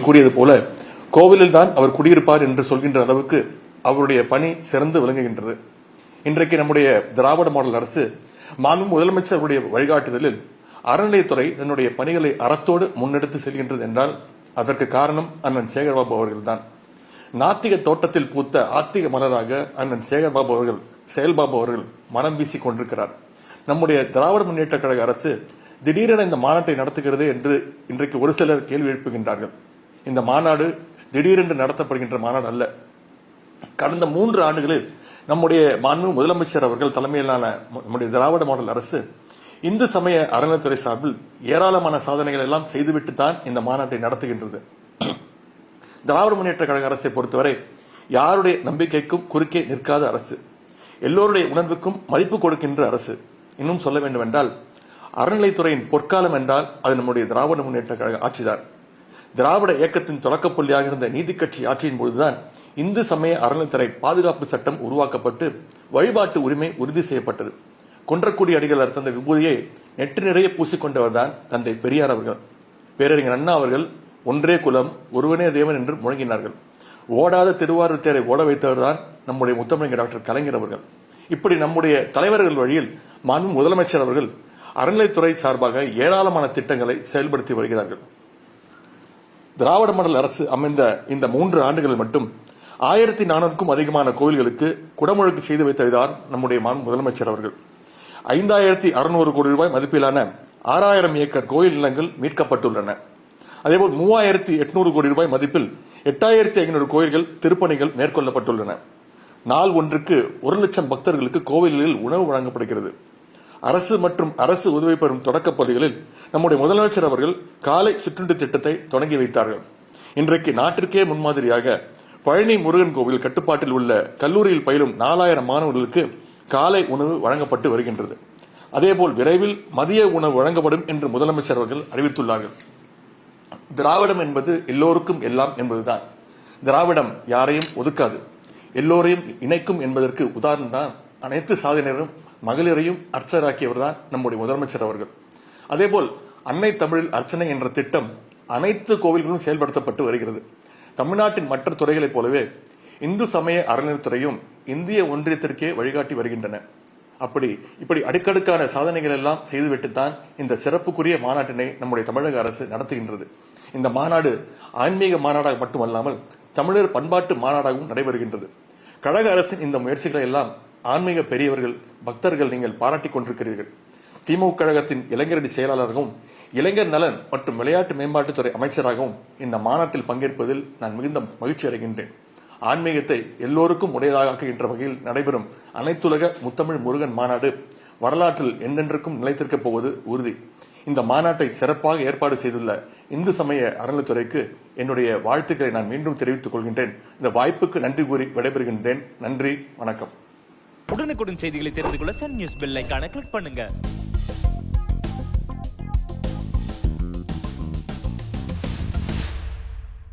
கூறியது போல கோவிலில் தான் அவர் குடியிருப்பார் என்று சொல்கின்ற அளவுக்கு அவருடைய பணி சிறந்து விளங்குகின்றது. இன்றைக்கு நம்முடைய திராவிட மாடல் அரசு மாண்பு முதலமைச்சருடைய வழிகாட்டுதலில் அறநிலையத்துறை தன்னுடைய பணிகளை அறத்தோடு முன்னெடுத்து செல்கின்றது என்றால் அதற்கு காரணம் அண்ணன் சேகர்பாபு அவர்கள்தான். நாத்திக தோட்டத்தில் பூத்த ஆத்திக மலராக அண்ணன் சேகர்பாபு அவர்கள் செயல்பாபு அவர்கள் மனம் வீசிக் கொண்டிருக்கிறார். நம்முடைய திராவிட முன்னேற்ற கழக அரசு திடீரென இந்த மாநாட்டை நடத்துகிறது என்று இன்றைக்கு ஒரு சிலர் கேள்வி எழுப்புகின்றார்கள். இந்த மாநாடு திடீரென்று நடத்தப்படுகின்ற மாநாடு அல்ல. கடந்த 3 ஆண்டுகளில் நம்முடைய மாண்பு முதலமைச்சர் அவர்கள் தலைமையிலான நம்முடைய திராவிட மாடல் அரசு இந்து சமய அறநிலையத்துறை சார்பில் ஏராளமான சாதனைகள் எல்லாம் செய்துவிட்டு தான் இந்த மாநாட்டை நடத்துகின்றது. திராவிட முன்னேற்ற கழக அரசை பொறுத்தவரை யாருடைய நம்பிக்கைக்கும் குறுக்கே நிற்காத அரசு, எல்லோருடைய உணர்வுக்கும் மதிப்பு கொடுக்கின்ற அரசு. இன்னும் சொல்ல வேண்டும் என்றால் அறநிலைத்துறையின் பொற்காலம் என்றால் அது நம்முடைய திராவிட முன்னேற்ற கழக ஆட்சிதான். திராவிட இயக்கத்தின் தொடக்கப்புள்ளியாக இருந்த நீதி கட்சி ஆட்சியின் பொழுதுதான் இந்து சமய அறநிலைத்துறை பாதுகாப்பு சட்டம் உருவாக்கப்பட்டு வழிபாட்டு உரிமை உறுதி செய்யப்பட்டது. குன்றக்குடி அடிகள் தந்த விபூதியை நெற்று நிறைய பூசிக்கொண்டவர் தான் தந்தை பெரியார் அவர்கள். பேரறிஞர் அண்ணா அவர்கள் ஒன்றே குலம் ஒருவனே தேவன் என்று முழங்கினார்கள். ஓடாத திருவாரூர் தேரை ஓட வைத்தவர் தான் நம்முடைய முத்தமிழர் டாக்டர் கலைஞர் அவர்கள். இப்படி நம்முடைய தலைவர்கள் வழியில் மாண்பு முதலமைச்சர் அவர்கள் அறநிலைத்துறை சார்பாக ஏராளமான திட்டங்களை செயல்படுத்தி வருகிறார்கள். திராவிட மாடல் அரசு அமைந்த இந்த 3 ஆண்டுகளில் மட்டும் 1400க்கும் அதிகமான கோயில்களுக்கு குடமுழுக்கு செய்து வைத்ததுதான் நம்முடைய மாண்பு முதலமைச்சர் அவர்கள். 5600 கோடி ரூபாய் மதிப்பிலான 6000 ஏக்கர் கோயில் நிலங்கள் மீட்கப்பட்டுள்ளன. அதேபோல் 3800 கோடி ரூபாய் மதிப்பில் 8500 கோயில்கள் திருப்பணிகள் மேற்கொள்ளப்பட்டுள்ளன. நாள் ஒன்றுக்கு 1 லட்சம் பக்தர்களுக்கு கோவில்களில் உணவு வழங்கப்படுகிறது. அரசு மற்றும் அரசு உதவி பெறும் தொடக்கப் பள்ளிகளில் நம்முடைய முதலமைச்சர் அவர்கள் காலை சிற்றுண்டி திட்டத்தை தொடங்கி வைத்தார்கள். இன்றைக்கு நாட்டிற்கே முன்மாதிரியாக பழனி முருகன் கோவில் கட்டுப்பாட்டில் உள்ள கல்லூரியில் பயிலும் 4000 மாணவர்களுக்கு காலை உணவு வழங்கப்பட்டு வருகின்றது. அதேபோல் விரைவில் மதிய உணவு வழங்கப்படும் என்று முதலமைச்சர் அவர்கள் அறிவித்துள்ளார்கள். திராவிடம் என்பது எல்லோருக்கும் எல்லாம் என்பதுதான். திராவிடம் யாரையும் ஒதுக்காது, எல்லோரையும் இணைக்கும் என்பதற்கு உதாரணம் தான் அனைத்து சாதனையரும் மகளிரையும் அர்ச்சராக்கியவர் தான் நம்முடைய முதலமைச்சர் அவர்கள். அதேபோல் அன்னை தமிழில் அர்ச்சனை என்ற திட்டம் அனைத்து கோவில்களும் செயல்படுத்தப்பட்டு வருகிறது. தமிழ்நாட்டின் மற்ற துறைகளைப் போலவே இந்து சமய அறநிலையத்துறையும் இந்திய ஒன்றியத்திற்கே வழிகாட்டி வருகின்றன. இப்படி அடுக்கடுக்கான சாதனைகள் எல்லாம் செய்துவிட்டுத்தான் இந்த சிறப்புக்குரிய மாநாட்டினை நம்முடைய தமிழக அரசு நடத்துகின்றது. இந்த மாநாடு ஆன்மீக மாநாடாக மட்டுமல்லாமல் தமிழர் பண்பாட்டு மாநாடாகவும் நடைபெறுகின்றது. கழக அரசின் இந்த முயற்சிகளை எல்லாம் ஆன்மீக பெரியவர்கள் பக்தர்கள் நீங்கள் பாராட்டிக் கொண்டிருக்கிறீர்கள். திமுக கழகத்தின் இளைஞரணி செயலாளராகவும் இளைஞர் நலன் மற்றும் விளையாட்டு மேம்பாட்டுத்துறை அமைச்சராகவும் இந்த மாநாட்டில் பங்கேற்பதில் நான் மிகுந்த மகிழ்ச்சி அடைகின்றேன். ஆன்மீகத்தை எல்லோருக்கும் உடையதாக ஆக்குகின்ற வகையில் நடைபெறும் அனைத்துலக முத்தமிழ் முருகன் மாநாடு வரலாற்றில் என்றென்றுக்கும் நிலைத்திருக்கப் போவது உறுதி. இந்த மாநாட்டை சிறப்பாக ஏற்பாடு செய்துள்ள இந்து சமய அறநிலையத்துறைக்கு என்னுடைய வாழ்த்துக்களை நான் மீண்டும் தெரிவித்துக் கொள்கின்றேன். இந்த வாய்ப்புக்கு நன்றி கூறி விடைபெறுகின்றேன். நன்றி, வணக்கம். உடனுக்குடன் செய்திகளை தெரிந்து கொள்ள சன் நியூஸ் பெல் ஐகானை கிளிக் பண்ணுங்க.